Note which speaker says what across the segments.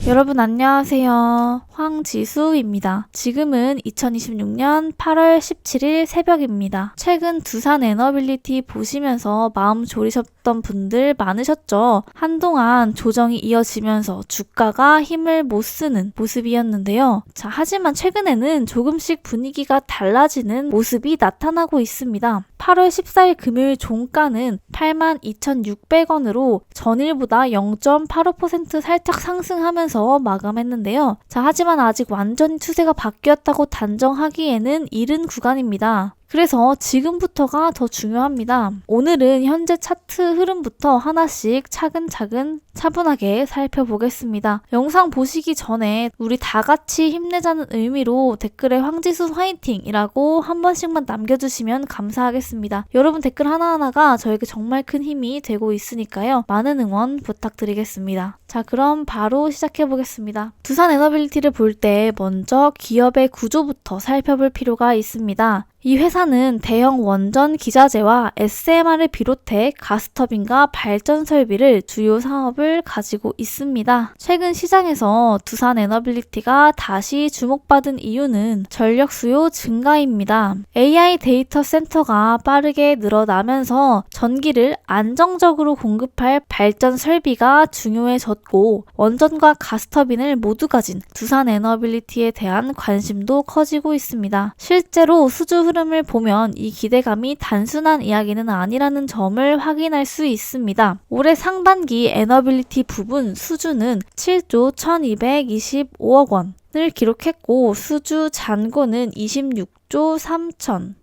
Speaker 1: 여러분 안녕하세요. 황지수입니다. 지금은 2026년 8월 17일 새벽입니다. 최근 두산 에너빌리티 보시면서 마음 졸이셨던 분들 많으셨죠? 한동안 조정이 이어지면서 주가가 힘을 못 쓰는 모습이었는데요. 하지만 최근에는 조금씩 분위기가 달라지는 모습이 나타나고 있습니다. 8월 14일 금요일 종가는 82,600원으로 전일보다 0.85% 살짝 상승하면서 마감했는데요. 하지만 아직 완전히 추세가 바뀌었다고 단정하기에는 이른 구간입니다. 그래서 지금부터가 더 중요합니다. 오늘은 현재 차트 흐름부터 하나씩 차근차근 차분하게 살펴보겠습니다. 영상 보시기 전에 우리 다 같이 힘내자는 의미로 댓글에 황지수 화이팅이라고 한 번씩만 남겨주시면 감사하겠습니다. 여러분 댓글 하나하나가 저에게 정말 큰 힘이 되고 있으니까요. 많은 응원 부탁드리겠습니다. 그럼 바로 시작해보겠습니다. 두산 에너빌리티를 볼 때 먼저 기업의 구조부터 살펴볼 필요가 있습니다. 이 회사는 대형 원전 기자재와 SMR을 비롯해 가스터빈과 발전 설비를 주요 사업을 가지고 있습니다. 최근 시장에서 두산 에너빌리티가 다시 주목받은 이유는 전력 수요 증가입니다. AI 데이터 센터가 빠르게 늘어나면서 전기를 안정적으로 공급할 발전 설비가 중요해졌고 원전과 가스터빈을 모두 가진 두산 에너빌리티에 대한 관심도 커지고 있습니다. 실제로 수주 흐름을 보면 이 기대감이 단순한 이야기는 아니라는 점을 확인할 수 있습니다. 올해 상반기 에너빌리티 부분 수주는 7조 1225억 원을 기록했고 수주 잔고는 26조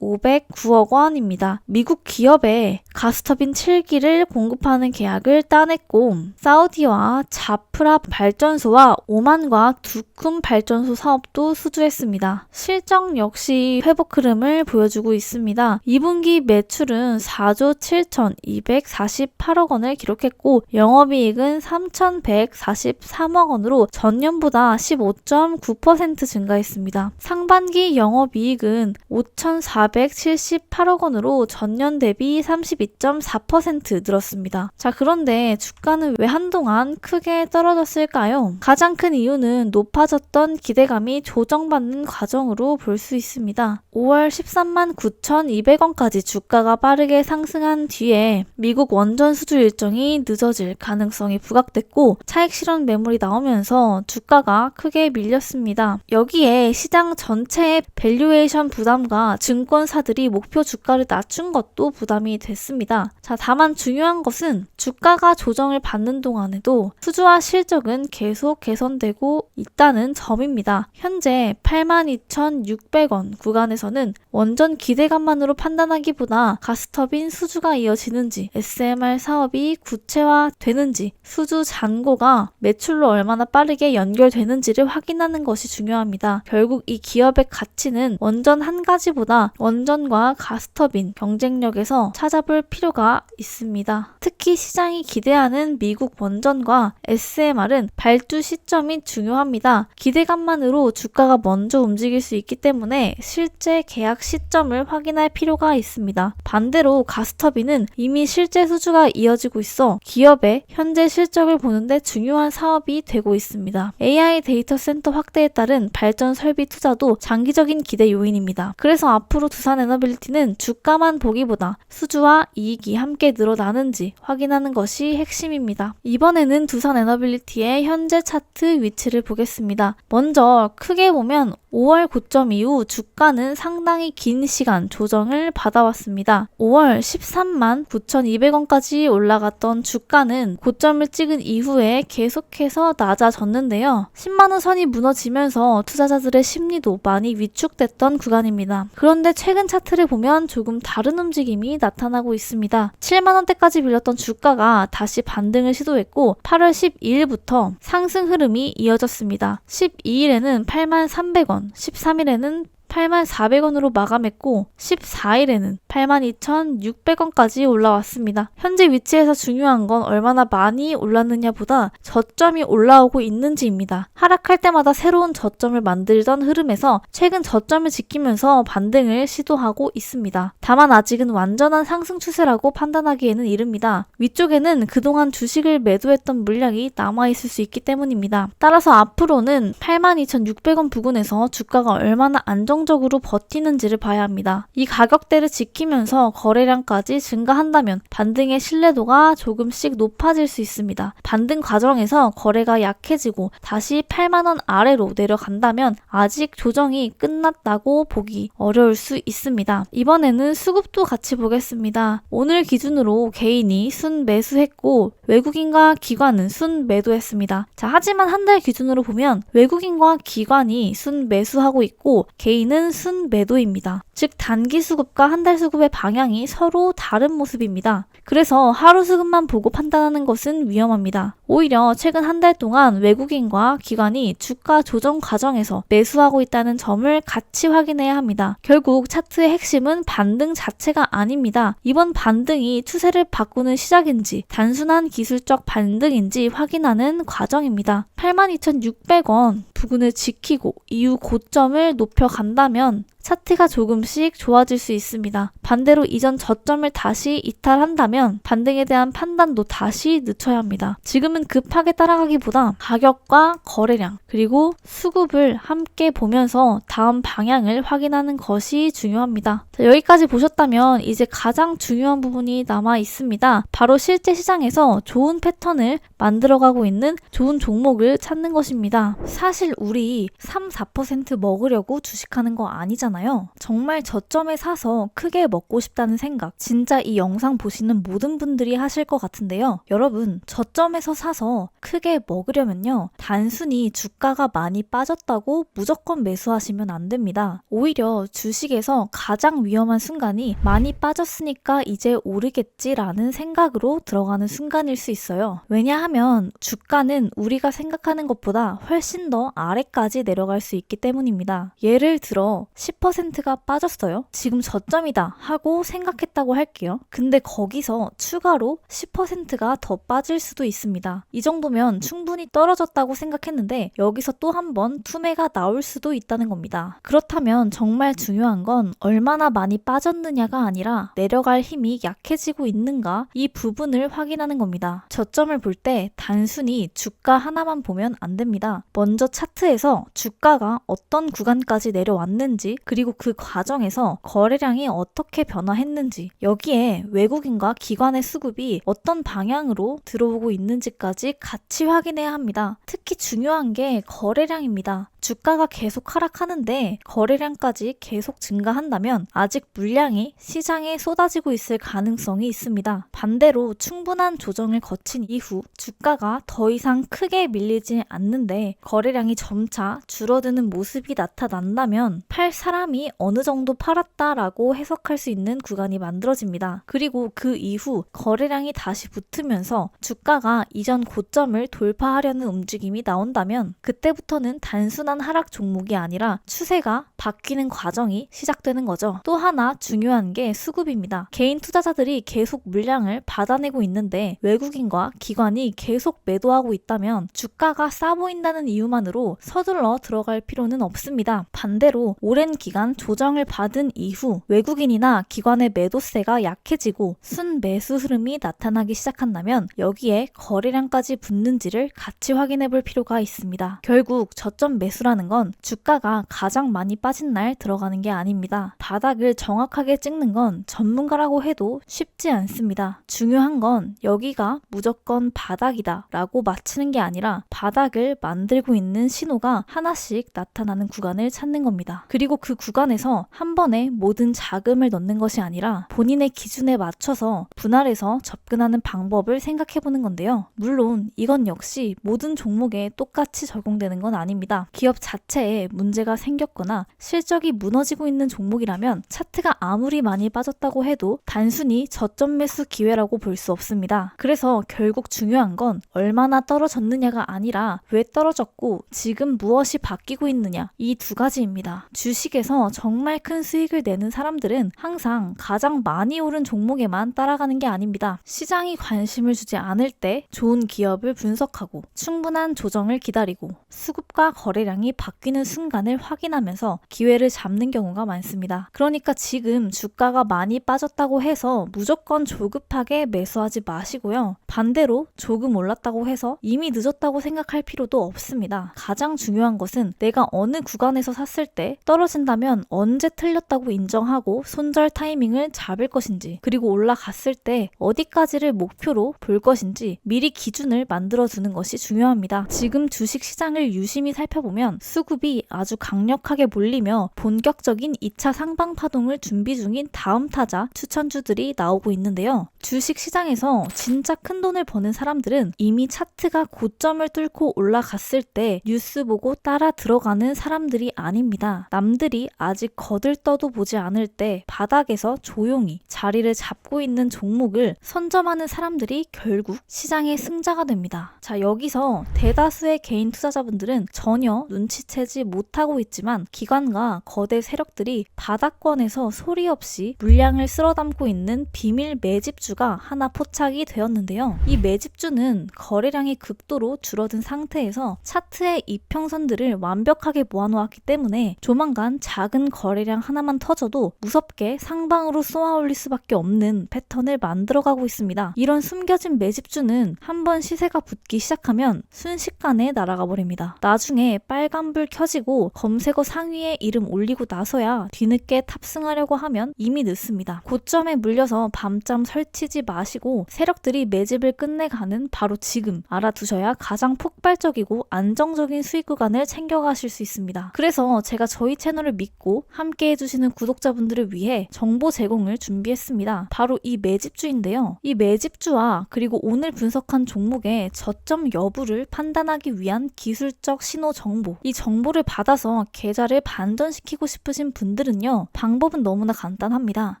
Speaker 1: 3,509억 원입니다. 미국 기업에 가스터빈 7기를 공급하는 계약을 따냈고 사우디와 자프라 발전소와 오만과 두쿰 발전소 사업도 수주했습니다. 실적 역시 회복 흐름을 보여주고 있습니다. 2분기 매출은 4조 7,248억 원을 기록했고 영업이익은 3,143억 원으로 전년보다 15.9% 증가했습니다. 상반기 영업이익은 5,478억 원으로 전년 대비 32.4% 늘었습니다. 그런데 주가는 왜 한동안 크게 떨어졌을까요? 가장 큰 이유는 높아졌던 기대감이 조정받는 과정으로 볼 수 있습니다. 5월 13만 9,200원까지 주가가 빠르게 상승한 뒤에 미국 원전 수주 일정이 늦어질 가능성이 부각됐고 차익 실현 매물이 나오면서 주가가 크게 밀렸습니다. 여기에 시장 전체의 밸류에이션 부담과 증권사들이 목표 주가를 낮춘 것도 부담이 됐습니다. 다만 중요한 것은 주가가 조정을 받는 동안에도 수주와 실적은 계속 개선되고 있다는 점입니다. 현재 82,600원 구간에서는 원전 기대감만으로 판단하기보다 가스터빈 수주가 이어지는지, SMR 사업이 구체화되는지, 수주 잔고가 매출로 얼마나 빠르게 연결되는지를 확인하는 것이 중요합니다. 결국 이 기업의 가치는 원전 한 가지보다 원전과 가스터빈 경쟁력에서 찾아볼 필요가 있습니다. 특히 시장이 기대하는 미국 원전과 SMR은 발주 시점이 중요합니다. 기대감만으로 주가가 먼저 움직일 수 있기 때문에 실제 계약 시점을 확인할 필요가 있습니다. 반대로 가스터빈은 이미 실제 수주가 이어지고 있어 기업의 현재 실적을 보는데 중요한 사업이 되고 있습니다. AI 데이터 센터 확대에 따른 발전 설비 투자도 장기적인 기대 요인입니다. 그래서 앞으로 두산 에너빌리티는 주가만 보기보다 수주와 이익이 함께 늘어나는지 확인하는 것이 핵심입니다. 이번에는 두산 에너빌리티의 현재 차트 위치를 보겠습니다. 먼저 크게 보면 5월 고점 이후 주가는 상당히 긴 시간 조정을 받아왔습니다. 5월 13만 9,200원까지 올라갔던 주가는 고점을 찍은 이후에 계속해서 낮아졌는데요. 10만원 선이 무너지면서 투자자들의 심리도 많이 위축됐던 구간입니다. 그런데 최근 차트를 보면 조금 다른 움직임이 나타나고 있습니다. 7만원대까지 밀렸던 주가가 다시 반등을 시도했고 8월 12일부터 상승 흐름이 이어졌습니다. 12일에는 8만 300원, 13일에는 82,400원으로 마감했고 14일에는 82,600원까지 올라왔습니다. 현재 위치에서 중요한 건 얼마나 많이 올랐느냐보다 저점이 올라오고 있는지입니다. 하락할 때마다 새로운 저점을 만들던 흐름에서 최근 저점을 지키면서 반등을 시도하고 있습니다. 다만 아직은 완전한 상승 추세라고 판단하기에는 이릅니다. 위쪽에는 그동안 주식을 매도했던 물량이 남아있을 수 있기 때문입니다. 따라서 앞으로는 82,600원 부근에서 주가가 얼마나 안정적으로 버티는지를 봐야 합니다. 이 가격대를 지키면서 거래량까지 증가한다면 반등의 신뢰도가 조금씩 높아질 수 있습니다. 반등 과정에서 거래가 약해지고 다시 8만원 아래로 내려간다면 아직 조정이 끝났다고 보기 어려울 수 있습니다. 이번에는 수급도 같이 보겠습니다. 오늘 기준으로 개인이 순매수했고 외국인과 기관은 순매도했습니다. 자, 하지만 한 달 기준으로 보면 외국인과 기관이 순매수하고 있고 개인은 순매도입니다. 즉 단기 수급과 한 달 수급의 방향이 서로 다른 모습입니다. 그래서 하루 수급만 보고 판단하는 것은 위험합니다. 오히려 최근 한 달 동안 외국인과 기관이 주가 조정 과정에서 매수하고 있다는 점을 같이 확인해야 합니다. 결국 차트의 핵심은 반등 자체가 아닙니다. 이번 반등이 추세를 바꾸는 시작인지 단순한 기술적 반등인지 확인하는 과정입니다. 82,600원 부근을 지키고 이후 고점을 높여간다면 차트가 조금씩 좋아질 수 있습니다. 반대로 이전 저점을 다시 이탈한다면 반등에 대한 판단도 다시 늦춰야 합니다. 지금은 급하게 따라가기보다 가격과 거래량 그리고 수급을 함께 보면서 다음 방향을 확인하는 것이 중요합니다. 자, 여기까지 보셨다면 이제 가장 중요한 부분이 남아 있습니다. 바로 실제 시장에서 좋은 패턴을 만들어가고 있는 좋은 종목을 찾는 것입니다. 사실 우리 3, 4% 먹으려고 주식하는 거 아니잖아요. 정말 저점에 사서 크게 먹고 싶다는 생각 진짜 이 영상 보시는 모든 분들이 하실 것 같은데요. 여러분 저점에서 사서 크게 먹으려면요. 단순히 주가가 많이 빠졌다고 무조건 매수하시면 안 됩니다. 오히려 주식에서 가장 위험한 순간이 많이 빠졌으니까 이제 오르겠지라는 생각으로 들어가는 순간일 수 있어요. 왜냐하면 주가는 우리가 생각하는 것보다 훨씬 더 아래까지 내려갈 수 있기 때문입니다. 예를 들어 10%가 빠졌어요. 지금 저점이다 하고 생각했다고 할게요. 근데 거기서 추가로 10%가 더 빠질 수도 있습니다. 이 정도면 충분히 떨어졌다고 생각했는데 여기서 또 한 번 투매가 나올 수도 있다는 겁니다. 그렇다면 정말 중요한 건 얼마나 많이 빠졌느냐가 아니라 내려갈 힘이 약해지고 있는가 이 부분을 확인하는 겁니다. 저점을 볼 때 단순히 주가 하나만 보면 안 됩니다. 먼저 차트에서 주가가 어떤 구간까지 내려왔는지 그리고 그 과정에서 거래량이 어떻게 변화했는지 여기에 외국인과 기관의 수급이 어떤 방향으로 들어오고 있는지까지 같이 확인해야 합니다. 특히 중요한 게 거래량입니다. 주가가 계속 하락하는데 거래량까지 계속 증가한다면 아직 물량이 시장에 쏟아지고 있을 가능성이 있습니다. 반대로 충분한 조정을 거친 이후 주가가 더 이상 크게 밀리지 않는데 거래량이 점차 줄어드는 모습이 나타난다면 팔 사람이 어느 정도 팔았다라고 해석할 수 있는 구간이 만들어집니다. 그리고 그 이후 거래량이 다시 붙으면서 주가가 이전 고점을 돌파하려는 움직임이 나온다면 그때부터는 단순한 하락 종목이 아니라 추세가 바뀌는 과정이 시작되는 거죠. 또 하나 중요한 게 수급입니다. 개인 투자자들이 계속 물량을 받아내고 있는데 외국인과 기관이 계속 매도하고 있다면 주가가 싸 보인다는 이유만으로 서둘러 들어갈 필요는 없습니다. 반대로 오랜 기간 조정을 받은 이후 외국인이나 기관의 매도세가 약해지고 순매수 흐름이 나타나기 시작한다면 여기에 거래량까지 붙는지를 같이 확인해 볼 필요가 있습니다. 결국 저점 매수라는 건 주가가 가장 많이 빠진 날 들어가는 게 아닙니다. 바닥을 정확하게 찍는 건 전문가라고 해도 쉽지 않습니다. 중요한 건 여기가 무조건 바닥이다 라고 맞추는 게 아니라 바닥을 만들고 있는 신호가 하나씩 나타나는 구간을 찾는 겁니다. 그리고 그 구간에서 한 번에 모든 자금을 넣는 것이 아니라 본인의 기준에 맞춰서 분할해서 접근하는 방법을 생각해 보는 건데요. 물론 이건 역시 모든 종목에 똑같이 적용되는 건 아닙니다. 기업 기업 자체에 문제가 생겼거나 실적이 무너지고 있는 종목이라면 차트가 아무리 많이 빠졌다고 해도 단순히 저점 매수 기회라고 볼 수 없습니다. 그래서 결국 중요한 건 얼마나 떨어졌느냐가 아니라 왜 떨어졌고 지금 무엇이 바뀌고 있느냐, 이 두 가지입니다. 주식에서 정말 큰 수익을 내는 사람들은 항상 가장 많이 오른 종목에만 따라가는 게 아닙니다. 시장이 관심을 주지 않을 때 좋은 기업을 분석하고 충분한 조정을 기다리고 수급과 거래량이 바뀌는 순간을 확인하면서 기회를 잡는 경우가 많습니다. 그러니까 지금 주가가 많이 빠졌다고 해서 무조건 조급하게 매수하지 마시고요. 반대로 조금 올랐다고 해서 이미 늦었다고 생각할 필요도 없습니다. 가장 중요한 것은 내가 어느 구간에서 샀을 때 떨어진다면 언제 틀렸다고 인정하고 손절 타이밍을 잡을 것인지, 그리고 올라갔을 때 어디까지를 목표로 볼 것인지 미리 기준을 만들어두는 것이 중요합니다. 지금 주식 시장을 유심히 살펴보면 수급이 아주 강력하게 몰리며 본격적인 2차 상방 파동을 준비 중인 다음 타자 추천주들이 나오고 있는데요. 주식 시장에서 진짜 큰 돈을 버는 사람들은 이미 차트가 고점을 뚫고 올라갔을 때 뉴스 보고 따라 들어가는 사람들이 아닙니다. 남들이 아직 거들떠도 보지 않을 때 바닥에서 조용히 자리를 잡고 있는 종목을 선점하는 사람들이 결국 시장의 승자가 됩니다. 자, 여기서 대다수의 개인 투자자분들은 전혀 눈치채지 못하고 있지만 기관과 거대 세력들이 바닥권에서 소리 없이 물량을 쓸어담고 있는 비밀 매집주가 하나 포착이 되었는데요. 이 매집주는 거래량이 극도로 줄어든 상태에서 차트의 이평선들을 완벽하게 모아놓았기 때문에 조만간 작은 거래량 하나만 터져도 무섭게 상방으로 쏘아올릴 수밖에 없는 패턴을 만들어가고 있습니다. 이런 숨겨진 매집주는 한번 시세가 붙기 시작하면 순식간에 날아가 버립니다. 나중에 빨간불 켜지고 검색어 상위에 이름 올리고 나서야 뒤늦게 탑승하려고 하면 이미 늦습니다. 고점에 물려서 밤잠 설치지 마시고 세력들이 매집을 끝내가는 바로 지금 알아두셔야 가장 폭발적이고 안정적인 수익 구간을 챙겨가실 수 있습니다. 그래서 제가 저희 채널을 믿고 함께 해주시는 구독자분들을 위해 정보 제공을 준비했습니다. 바로 이 매집주인데요. 이 매집주와 그리고 오늘 분석한 종목의 저점 여부를 판단하기 위한 기술적 신호 정보, 이 정보를 받아서 계좌를 반전시키고 싶으신 분들은요, 방법은 너무나 간단합니다.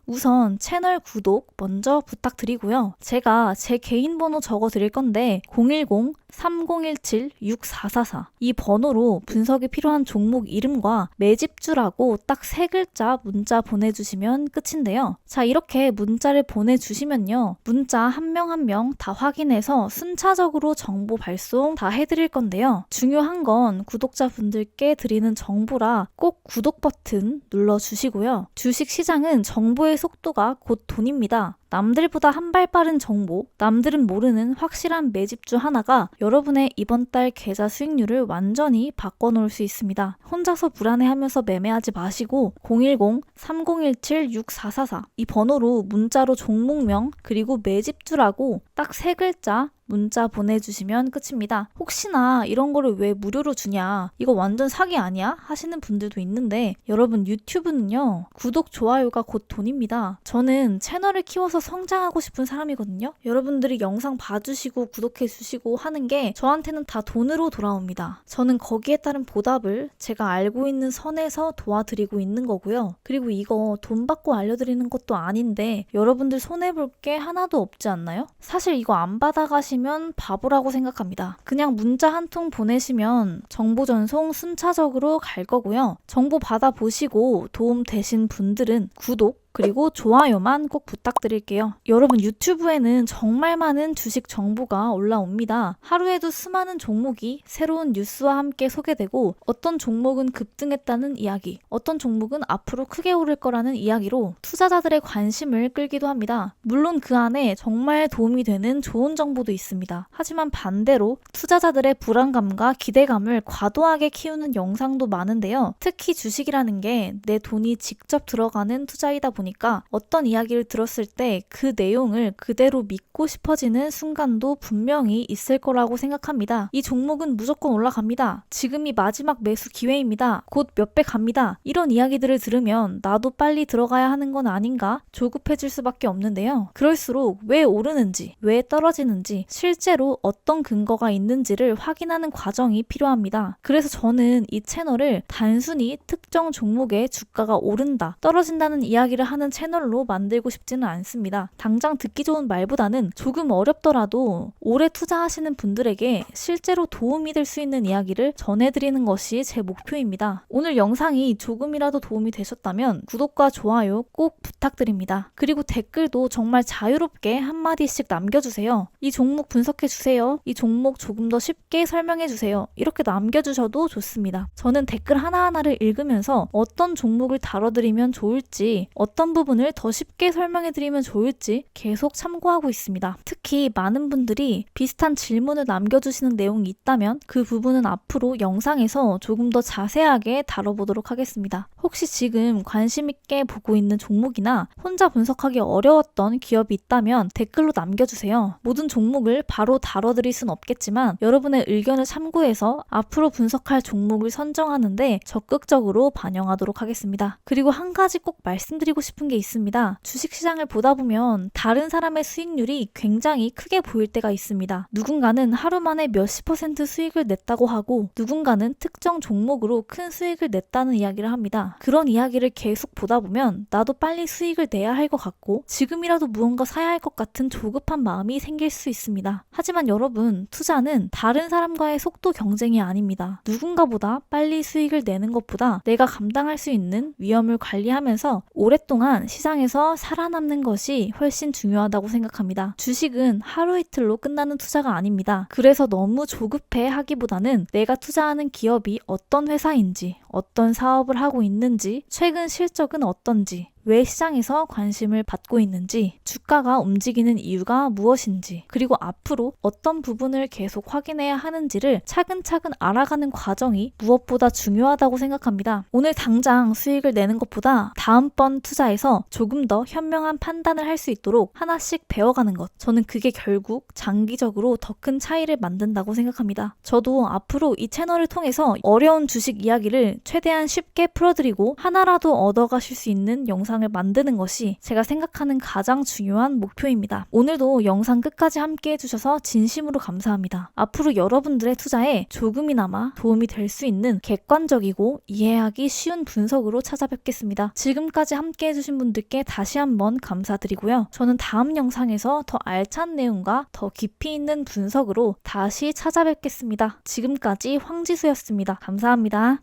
Speaker 1: 우선 채널 구독 먼저 부탁드리고요. 제가 제 개인 번호 적어 드릴 건데 010-3017-6444 이 번호로 분석이 필요한 종목 이름과 매집주라고 딱 3글자 문자 보내주시면 끝인데요. 자, 이렇게 문자를 보내주시면요, 문자 한 명 한 명 다 확인해서 순차적으로 정보 발송 다 해드릴 건데요. 중요한 건 구독자분들께 드리는 정보라 꼭 구독 버튼 눌러주시고요. 주식 시장은 정보의 속도가 곧 돈입니다. 남들보다 한 발 빠른 정보, 남들은 모르는 확실한 매집주 하나가 여러분의 이번 달 계좌 수익률을 완전히 바꿔놓을 수 있습니다. 혼자서 불안해하면서 매매하지 마시고 010-3017-6444 이 번호로 문자로 종목명 그리고 매집주라고 딱 3글자 문자 보내주시면 끝입니다. 혹시나 이런 거를 왜 무료로 주냐, 이거 완전 사기 아니야? 하시는 분들도 있는데 여러분, 유튜브는요, 구독, 좋아요가 곧 돈입니다. 저는 채널을 키워서 성장하고 싶은 사람이거든요. 여러분들이 영상 봐주시고 구독해주시고 하는 게 저한테는 다 돈으로 돌아옵니다. 저는 거기에 따른 보답을 제가 알고 있는 선에서 도와드리고 있는 거고요. 그리고 이거 돈 받고 알려드리는 것도 아닌데 여러분들 손해볼 게 하나도 없지 않나요? 사실 이거 안 받아가시면 바보라고 생각합니다. 그냥 문자 한 통 보내시면 정보 전송 순차적으로 갈 거고요. 정보 받아보시고 도움 되신 분들은 구독 그리고 좋아요만 꼭 부탁드릴게요. 여러분, 유튜브에는 정말 많은 주식 정보가 올라옵니다. 하루에도 수많은 종목이 새로운 뉴스와 함께 소개되고 어떤 종목은 급등했다는 이야기, 어떤 종목은 앞으로 크게 오를 거라는 이야기로 투자자들의 관심을 끌기도 합니다. 물론 그 안에 정말 도움이 되는 좋은 정보도 있습니다. 하지만 반대로 투자자들의 불안감과 기대감을 과도하게 키우는 영상도 많은데요. 특히 주식이라는 게 내 돈이 직접 들어가는 투자이다 보니까 보니까 어떤 이야기를 들었을 때 그 내용을 그대로 믿고 싶어지는 순간도 분명히 있을 거라고 생각합니다. 이 종목은 무조건 올라갑니다. 지금이 마지막 매수 기회입니다. 곧 몇 배 갑니다. 이런 이야기들을 들으면 나도 빨리 들어가야 하는 건 아닌가 조급해질 수밖에 없는데요. 그럴수록 왜 오르는지, 왜 떨어지는지, 실제로 어떤 근거가 있는지를 확인하는 과정이 필요합니다. 그래서 저는 이 채널을 단순히 특정 종목의 주가가 오른다, 떨어진다는 이야기를 하는 채널로 만들고 싶지는 않습니다. 당장 듣기 좋은 말보다는 조금 어렵더라도 오래 투자하시는 분들에게 실제로 도움이 될 수 있는 이야기를 전해드리는 것이 제 목표입니다. 오늘 영상이 조금이라도 도움이 되셨다면 구독과 좋아요 꼭 부탁드립니다. 그리고 댓글도 정말 자유롭게 한마디씩 남겨주세요. 이 종목 분석해주세요. 이 종목 조금 더 쉽게 설명해주세요. 이렇게 남겨주셔도 좋습니다. 저는 댓글 하나하나를 읽으면서 어떤 종목을 다뤄드리면 좋을지, 어떤 부분을 더 쉽게 설명해드리면 좋을지 계속 참고하고 있습니다. 특히 많은 분들이 비슷한 질문을 남겨주시는 내용이 있다면 그 부분은 앞으로 영상에서 조금 더 자세하게 다뤄보도록 하겠습니다. 혹시 지금 관심 있게 보고 있는 종목이나 혼자 분석하기 어려웠던 기업이 있다면 댓글로 남겨주세요. 모든 종목을 바로 다뤄드릴 순 없겠지만 여러분의 의견을 참고해서 앞으로 분석할 종목을 선정하는데 적극적으로 반영하도록 하겠습니다. 그리고 한 가지 꼭 말씀드리고 싶은 게 있습니다. 주식시장을 보다 보면 다른 사람의 수익률이 굉장히 크게 보일 때가 있습니다. 누군가는 하루 만에 몇십 % 수익을 냈다고 하고 누군가는 특정 종목으로 큰 수익을 냈다는 이야기를 합니다. 그런 이야기를 계속 보다 보면 나도 빨리 수익을 내야 할 것 같고 지금이라도 무언가 사야 할 것 같은 조급한 마음이 생길 수 있습니다. 하지만 여러분, 투자는 다른 사람과의 속도 경쟁이 아닙니다. 누군가보다 빨리 수익을 내는 것보다 내가 감당할 수 있는 위험을 관리하면서 오랫동안 시장에서 살아남는 것이 훨씬 중요하다고 생각합니다. 주식은 하루 이틀로 끝나는 투자가 아닙니다. 그래서 너무 조급해 하기보다는 내가 투자하는 기업이 어떤 회사인지, 어떤 사업을 하고 있는지, 최근 실적은 어떤지, 왜 시장에서 관심을 받고 있는지, 주가가 움직이는 이유가 무엇인지, 그리고 앞으로 어떤 부분을 계속 확인해야 하는지를 차근차근 알아가는 과정이 무엇보다 중요하다고 생각합니다. 오늘 당장 수익을 내는 것보다 다음번 투자에서 조금 더 현명한 판단을 할 수 있도록 하나씩 배워가는 것, 저는 그게 결국 장기적으로 더 큰 차이를 만든다고 생각합니다. 저도 앞으로 이 채널을 통해서 어려운 주식 이야기를 최대한 쉽게 풀어드리고 하나라도 얻어가실 수 있는 영상을 만드는 것이 제가 생각하는 가장 중요한 목표입니다. 오늘도 영상 끝까지 함께 해주셔서 진심으로 감사합니다. 앞으로 여러분들의 투자에 조금이나마 도움이 될 수 있는 객관적이고 이해하기 쉬운 분석으로 찾아뵙겠습니다. 지금까지 함께 해주신 분들께 다시 한번 감사드리고요. 저는 다음 영상에서 더 알찬 내용과 더 깊이 있는 분석으로 다시 찾아뵙겠습니다. 지금까지 황지수였습니다. 감사합니다.